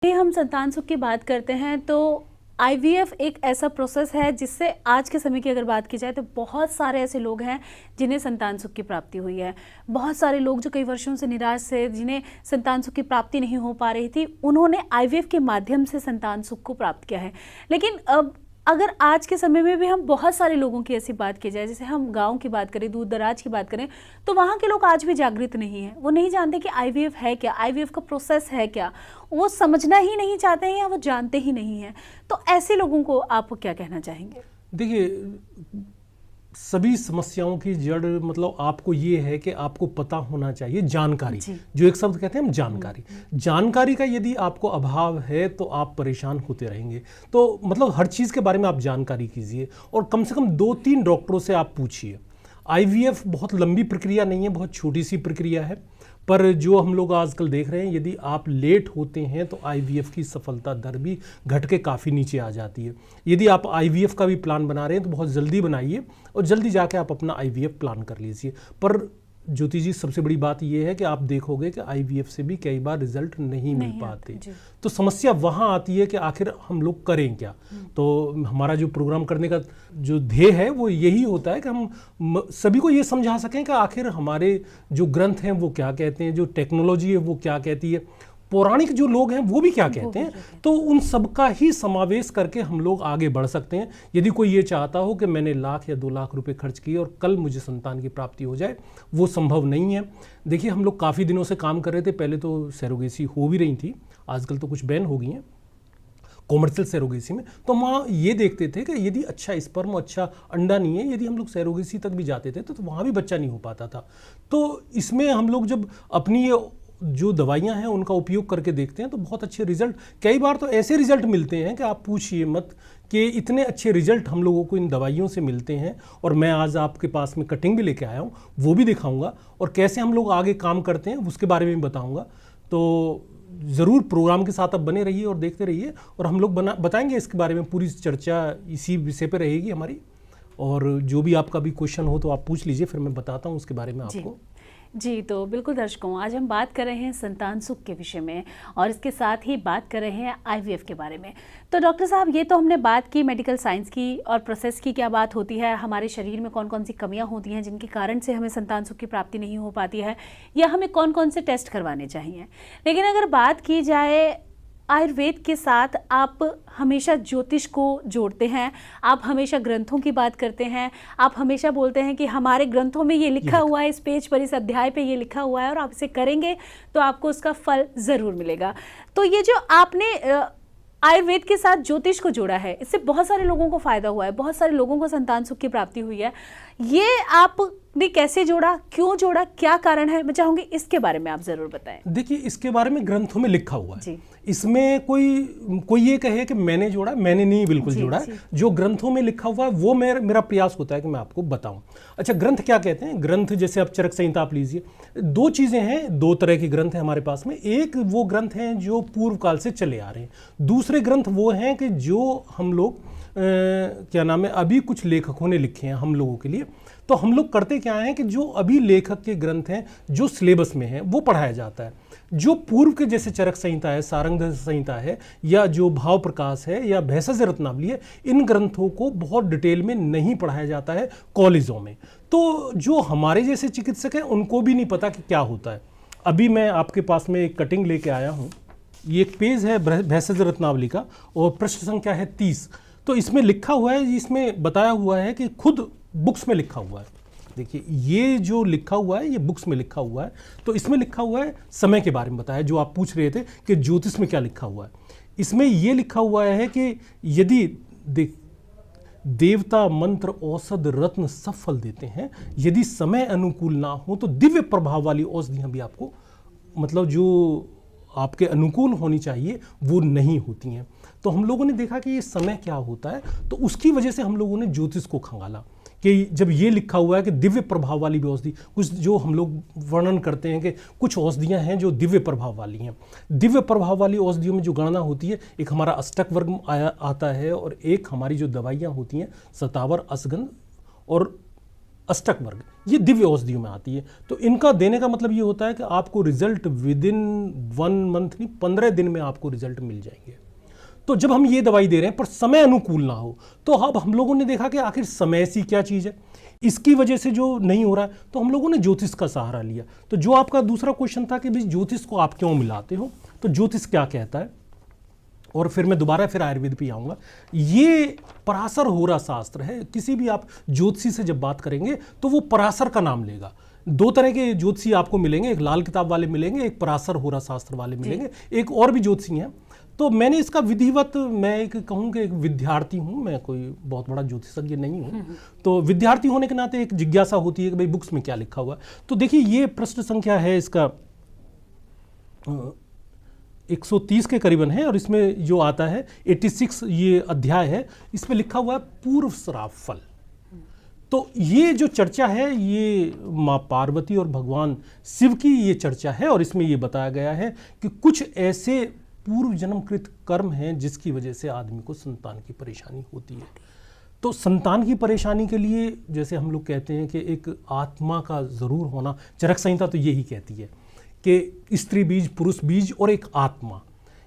ये हम संतान सुख की बात करते हैं तो आईवीएफ एक ऐसा प्रोसेस है जिससे आज के समय की अगर बात की जाए तो बहुत सारे ऐसे लोग हैं जिन्हें संतान सुख की प्राप्ति हुई है। बहुत सारे लोग जो कई वर्षों से निराश थे, जिन्हें संतान सुख की प्राप्ति नहीं हो पा रही थी, उन्होंने आईवीएफ के माध्यम से संतान सुख को प्राप्त किया है। लेकिन अब अगर आज के समय में भी हम बहुत सारे लोगों की ऐसी बात की जाए, जैसे हम गांव की बात करें, दूर दराज की बात करें, तो वहाँ के लोग आज भी जागृत नहीं हैं। वो नहीं जानते कि आईवीएफ है क्या, आईवीएफ का प्रोसेस है क्या, वो समझना ही नहीं चाहते हैं या वो जानते ही नहीं हैं। तो ऐसे लोगों को आप क्या कहना चाहेंगे? देखिए, सभी समस्याओं की जड़ मतलब आपको ये है कि आपको पता होना चाहिए जानकारी, जो एक शब्द कहते हैं हम जानकारी। जानकारी का यदि आपको अभाव है तो आप परेशान होते रहेंगे। तो मतलब हर चीज़ के बारे में आप जानकारी कीजिए और कम से कम 2-3 डॉक्टरों से आप पूछिए। आईवीएफ बहुत लंबी प्रक्रिया नहीं है, बहुत छोटी सी प्रक्रिया है, पर जो हम लोग आजकल देख रहे हैं, यदि आप लेट होते हैं तो आईवीएफ की सफलता दर भी घट के काफ़ी नीचे आ जाती है। यदि आप आईवीएफ का भी प्लान बना रहे हैं तो बहुत जल्दी बनाइए और जल्दी जाके आप अपना आईवीएफ प्लान कर लीजिए। पर ज्योति जी, सबसे बड़ी बात यह है कि आप देखोगे कि आईवीएफ से भी कई बार रिजल्ट नहीं मिल पाते। तो समस्या वहाँ आती है कि आखिर हम लोग करें क्या। तो हमारा जो प्रोग्राम करने का जो ध्येय है वो यही होता है कि हम सभी को ये समझा सकें कि आखिर हमारे जो ग्रंथ हैं वो क्या कहते हैं, जो टेक्नोलॉजी है वो क्या कहती है, पौराणिक जो लोग हैं वो भी क्या कहते हैं। तो उन सब का ही समावेश करके हम लोग आगे बढ़ सकते हैं। यदि कोई ये चाहता हो कि मैंने 1 लाख या 2 लाख रुपए खर्च किए और कल मुझे संतान की प्राप्ति हो जाए, वो संभव नहीं है। देखिए, हम लोग काफ़ी दिनों से काम कर रहे थे। पहले तो सैरोगेसी हो भी रही थी, आजकल तो कुछ बैन हो गई हैं कॉमर्शियल सैरोगेसी में। तो हम वहाँ ये देखते थे कि यदि अच्छा स्पर्म, अच्छा अंडा नहीं है, यदि हम लोग सैरोगेसी तक भी जाते थे तो वहाँ भी बच्चा नहीं हो पाता था। तो इसमें हम लोग जब अपनी ये जो दवाइयां हैं उनका उपयोग करके देखते हैं तो बहुत अच्छे रिजल्ट, कई बार तो ऐसे रिजल्ट मिलते हैं कि आप पूछिए मत कि इतने अच्छे रिजल्ट हम लोगों को इन दवाइयों से मिलते हैं। और मैं आज आपके पास में कटिंग भी लेके आया हूँ, वो भी दिखाऊंगा और कैसे हम लोग आगे काम करते हैं उसके बारे में बताऊँगा। तो ज़रूर प्रोग्राम के साथ आप बने रहिए और देखते रहिए और हम लोग बताएंगे इसके बारे में। पूरी चर्चा इसी विषय पर रहेगी हमारी। और जो भी आपका भी क्वेश्चन हो तो आप पूछ लीजिए, फिर मैं बताता हूँ उसके बारे में आपको। जी, तो बिल्कुल दर्शकों, आज हम बात कर रहे हैं संतान सुख के विषय में और इसके साथ ही बात कर रहे हैं आईवीएफ के बारे में। तो डॉक्टर साहब, ये तो हमने बात की मेडिकल साइंस की और प्रोसेस की, क्या बात होती है, हमारे शरीर में कौन कौन सी कमियां होती हैं जिनके कारण से हमें संतान सुख की प्राप्ति नहीं हो पाती है, या हमें कौन कौन से टेस्ट करवाने चाहिए। लेकिन अगर बात की जाए आयुर्वेद के साथ, आप हमेशा ज्योतिष को जोड़ते हैं, आप हमेशा ग्रंथों की बात करते हैं, आप हमेशा बोलते हैं कि हमारे ग्रंथों में ये लिखा हुआ है, इस पेज पर, इस अध्याय पे ये लिखा हुआ है और आप इसे करेंगे तो आपको उसका फल ज़रूर मिलेगा। तो ये जो आपने आयुर्वेद के साथ ज्योतिष को जोड़ा है, इससे बहुत सारे लोगों को फायदा हुआ है, बहुत सारे लोगों को संतान सुख की प्राप्ति हुई है। ये आपने कैसे जोड़ा, क्यों जोड़ा, क्या कारण है, मैं चाहूंगी इसके बारे में आप जरूर बताएं। देखिए, इसके बारे में ग्रंथों में लिखा हुआ है। इसमें कोई ये कहे कि मैंने जोड़ा, मैंने नहीं बिल्कुल जोड़ा है। जो ग्रंथों में लिखा हुआ है वो मेरा प्रयास होता है कि मैं आपको बताऊं। अच्छा, ग्रंथ क्या कहते हैं? ग्रंथ जैसे अब चरक संहिता आप लीजिए, 2 चीजें हैं, 2 तरह के ग्रंथ हैं हमारे पास में। एक वो ग्रंथ हैं जो पूर्व काल से चले आ रहे हैं, दूसरे ग्रंथ वो हैं कि जो हम लोग क्या नाम है, अभी कुछ लेखकों ने लिखे हैं हम लोगों के लिए। तो हम लोग करते क्या हैं कि जो अभी लेखक के ग्रंथ हैं, जो सिलेबस में हैं, वो पढ़ाया जाता है। जो पूर्व के जैसे चरक संहिता है, सारंग संहिता है, या जो भाव प्रकाश है, या भैषज रत्नावली है, इन ग्रंथों को बहुत डिटेल में नहीं पढ़ाया जाता है कॉलेजों में। तो जो हमारे जैसे चिकित्सक हैं उनको भी नहीं पता कि क्या होता है। अभी मैं आपके पास में एक कटिंग लेके आया हूँ। ये एक पेज है भैषज रत्नावली का और पृष्ठ संख्या है 30। तो इसमें लिखा हुआ है, इसमें बताया हुआ है कि खुद बुक्स में लिखा हुआ है। देखिए, ये जो लिखा हुआ है ये बुक्स में लिखा हुआ है। तो इसमें लिखा हुआ है समय के बारे में बताया, जो आप पूछ रहे थे कि ज्योतिष में क्या लिखा हुआ है। इसमें ये लिखा हुआ है कि यदि देवता मंत्र औषध रत्न सब फल देते हैं, यदि समय अनुकूल ना हो तो दिव्य प्रभाव वाली औषधियां भी आपको, मतलब जो आपके अनुकूल होनी चाहिए, वो नहीं होती हैं। तो हम लोगों ने देखा कि ये समय क्या होता है, तो उसकी वजह से हम लोगों ने ज्योतिष को खंगाला कि जब ये लिखा हुआ है कि दिव्य प्रभाव वाली भी औषधि, कुछ जो हम लोग वर्णन करते हैं कि कुछ औषधियां हैं जो दिव्य प्रभाव वाली हैं। दिव्य प्रभाव वाली औषधियों में जो गणना होती है, एक हमारा अष्टक वर्ग आता है और एक हमारी जो दवाइयाँ होती हैं, शतावर, अश्वगंध और अष्टक वर्ग, ये दिव्य औषधियों में आती है। तो इनका देने का मतलब ये होता है कि आपको रिजल्ट विद इन 1 मंथ नहीं 15 दिन में आपको रिजल्ट मिल जाएंगे। तो जब हम ये दवाई दे रहे हैं पर समय अनुकूल ना हो, तो अब हम लोगों ने देखा कि आखिर समय सी क्या चीज़ है, इसकी वजह से जो नहीं हो रहा है, तो हम लोगों ने ज्योतिष का सहारा लिया। तो जो आपका दूसरा क्वेश्चन था कि भाई ज्योतिष को आप क्यों मिलाते हो, तो ज्योतिष क्या कहता है, और फिर मैं दोबारा फिर आयुर्वेद पे आऊँगा। ये पराशर होरा शास्त्र है। किसी भी आप ज्योतिषी से जब बात करेंगे तो वो पराशर का नाम लेगा। 2 तरह के ज्योतिषी आपको मिलेंगे, एक लाल किताब वाले मिलेंगे, एक पराशर होरा शास्त्र वाले मिलेंगे, एक और भी ज्योतिषी हैं। तो मैंने इसका विधिवत, मैं एक कहूँ कि एक विद्यार्थी हूँ, मैं कोई बहुत बड़ा ज्योतिषज्ञ नहीं हूँ, तो विद्यार्थी होने के नाते एक जिज्ञासा होती है कि भाई बुक्स में क्या लिखा हुआ है। तो देखिए ये प्रश्न संख्या है इसका 130 के करीबन है, और इसमें जो आता है 86 ये अध्याय है, इसमें लिखा हुआ है पूर्व श्राप फल। तो ये जो चर्चा है ये माँ पार्वती और भगवान शिव की ये चर्चा है, और इसमें ये बताया गया है कि कुछ ऐसे पूर्व जन्मकृत कर्म हैं जिसकी वजह से आदमी को संतान की परेशानी होती है। तो संतान की परेशानी के लिए जैसे हम लोग कहते हैं कि एक आत्मा का ज़रूर होना, चरक संहिता तो यही कहती है कि स्त्री बीज, पुरुष बीज और एक आत्मा,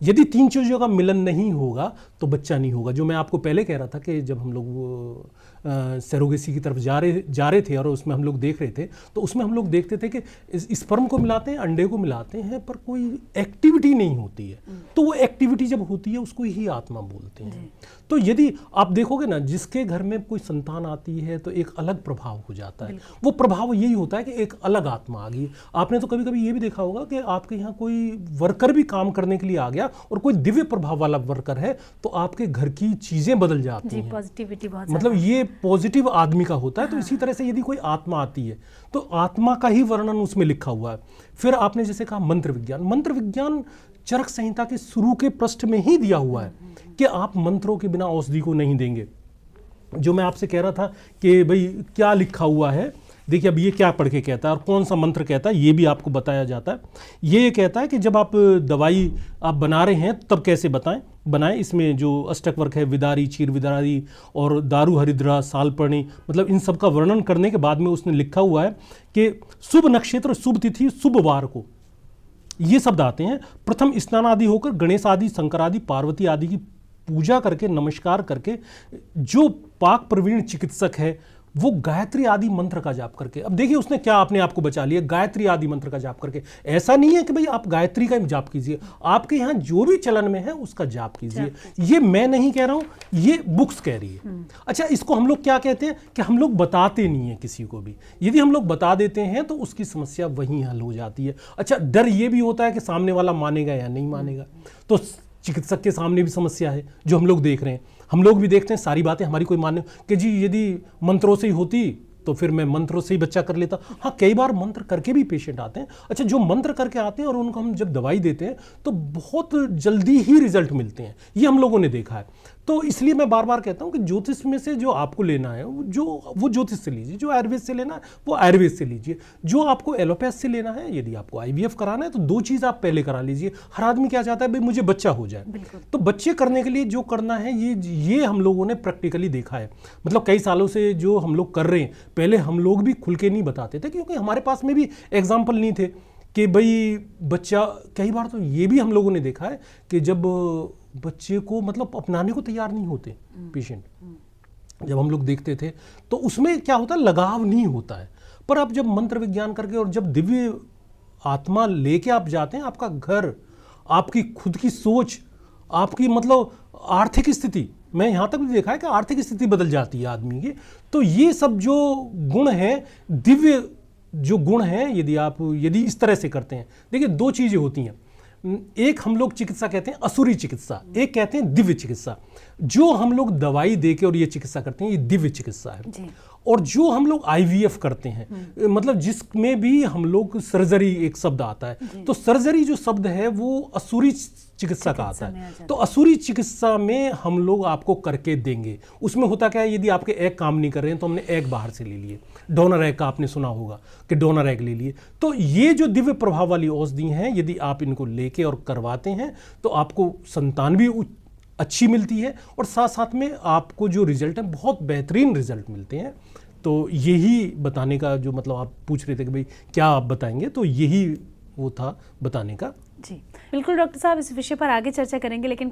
यदि 3 चीज़ों का मिलन नहीं होगा तो बच्चा नहीं होगा। जो मैं आपको पहले कह रहा था कि जब हम लोग सेरोगेसी की तरफ जा रहे थे और उसमें हम लोग देख रहे थे, तो उसमें हम लोग देखते थे कि स्पर्म को मिलाते हैं, अंडे को मिलाते हैं, पर कोई एक्टिविटी नहीं होती है। तो वो एक्टिविटी जब होती है उसको ही आत्मा बोलते हैं। तो यदि आप देखोगे ना, जिसके घर में कोई संतान आती है तो एक अलग प्रभाव हो जाता है। वो प्रभाव यही होता है कि एक अलग आत्मा आ गई। आपने तो कभी कभी ये भी देखा होगा कि आपके यहाँ कोई वर्कर भी काम करने के लिए आ गया और कोई दिव्य प्रभाव वाला वर्कर है, तो आपके घर की चीजें बदल जाती हैं। पॉजिटिविटी बहुत, मतलब ये पॉजिटिव आदमी का होता है। तो इसी तरह से यदि कोई आत्मा आती है तो आत्मा का ही वर्णन उसमें लिखा हुआ है। फिर आपने जैसे कहा मंत्र विज्ञान, मंत्र विज्ञान चरक संहिता के शुरू के पृष्ठ में ही दिया हुआ है कि आप मंत्रों के बिना औषधि को नहीं देंगे। जो मैं आपसे कह रहा था कि भाई क्या लिखा हुआ है, देखिए अब ये क्या पढ़ के कहता है और कौन सा मंत्र कहता है, ये भी आपको बताया जाता है। ये कहता है कि जब आप दवाई आप बना रहे हैं तब कैसे बनाएं। इसमें जो अष्टक वर्ग है, विदारी, चीर विदारी और दारू हरिद्रा, सालपर्णी, मतलब इन सब का वर्णन करने के बाद में उसने लिखा हुआ है कि शुभ नक्षत्र, शुभ तिथि, शुभ वार को ये शब्द आते हैं। प्रथम स्नान आदि होकर गणेश आदि, शंकर आदि, पार्वती आदि की पूजा करके, नमस्कार करके, जो पाक प्रवीण चिकित्सक है वो गायत्री आदि मंत्र का जाप करके, अब देखिए उसने क्या अपने आप को बचा लिया, गायत्री आदि मंत्र का जाप करके। ऐसा नहीं है कि भाई आप गायत्री का जाप कीजिए, आपके यहाँ जो भी चलन में है उसका जाप कीजिए। ये मैं नहीं कह रहा हूं, ये बुक्स कह रही है। अच्छा, इसको हम लोग क्या कहते हैं कि हम लोग बताते नहीं है किसी को भी। यदि हम लोग बता देते हैं तो उसकी समस्या वहीं हल हो जाती है। अच्छा, डर ये भी होता है कि सामने वाला मानेगा या नहीं मानेगा। तो चिकित्सक के सामने भी समस्या है जो हम लोग देख रहे हैं। हम लोग भी देखते हैं सारी बातें हमारी कोई मान्य कि जी यदि मंत्रों से ही होती तो फिर मैं मंत्रों से ही बच्चा कर लेता। हाँ, कई बार मंत्र करके भी पेशेंट आते हैं। अच्छा, जो मंत्र करके आते हैं और उनको हम जब दवाई देते हैं तो बहुत जल्दी ही रिजल्ट मिलते हैं, ये हम लोगों ने देखा है। तो इसलिए मैं बार बार कहता हूं कि ज्योतिष में से जो आपको लेना है वो ज्योतिष से लीजिए, जो आयुर्वेद से लेना है वो आयुर्वेद से लीजिए, जो आपको एलोपैथ से लेना है, यदि आपको IVF कराना है तो 2 चीज़ आप पहले करा लीजिए। हर आदमी क्या चाहता है, भाई मुझे बच्चा हो जाए। तो बच्चे करने के लिए जो करना है ये हम लोगों ने प्रैक्टिकली देखा है। मतलब कई सालों से जो हम लोग कर रहे हैं, पहले हम लोग भी खुल के नहीं बताते थे क्योंकि हमारे पास में भी एग्जाम्पल नहीं थे कि भाई बच्चा, कई बार तो ये भी हम लोगों ने देखा है कि जब बच्चे को मतलब अपनाने को तैयार नहीं होते पेशेंट, जब हम लोग देखते थे तो उसमें क्या होता है, लगाव नहीं होता है। पर अब जब मंत्र विज्ञान करके और जब दिव्य आत्मा लेके आप जाते हैं, आपका घर, आपकी खुद की सोच, आपकी मतलब आर्थिक स्थिति, मैं यहाँ तक भी देखा है कि आर्थिक स्थिति बदल जाती है आदमी की। तो ये सब जो गुण है, दिव्य जो गुण है, यदि इस तरह से करते हैं, देखिए 2 चीज़ें होती हैं। एक हम लोग चिकित्सा कहते हैं असुरी चिकित्सा, एक कहते हैं दिव्य चिकित्सा। जो हम लोग दवाई देके और ये चिकित्सा करते हैं, ये दिव्य चिकित्सा है जी। और जो हम लोग IVF करते हैं, मतलब जिसमें भी हम लोग सर्जरी, एक शब्द आता है, तो सर्जरी जो शब्द है वो असुरी चिकित्सा का आता है। तो असुरी चिकित्सा में हम लोग आपको करके देंगे। उसमें होता क्या है, यदि आपके एग काम नहीं कर रहे हैं तो हमने एग बाहर से ले लिए, डोनर एग का आपने सुना होगा कि डोनर एग ले लिए। तो ये जो दिव्य प्रभाव वाली औषधि हैं, यदि आप इनको लेके और करवाते हैं तो आपको संतान भी अच्छी मिलती है और साथ साथ में आपको जो रिजल्ट है बहुत बेहतरीन रिजल्ट मिलते हैं। तो यही बताने का जो मतलब आप पूछ रहे थे कि भाई क्या आप बताएंगे, तो यही वो था बताने का। जी बिल्कुल डॉक्टर साहब, इस विषय पर आगे चर्चा करेंगे, लेकिन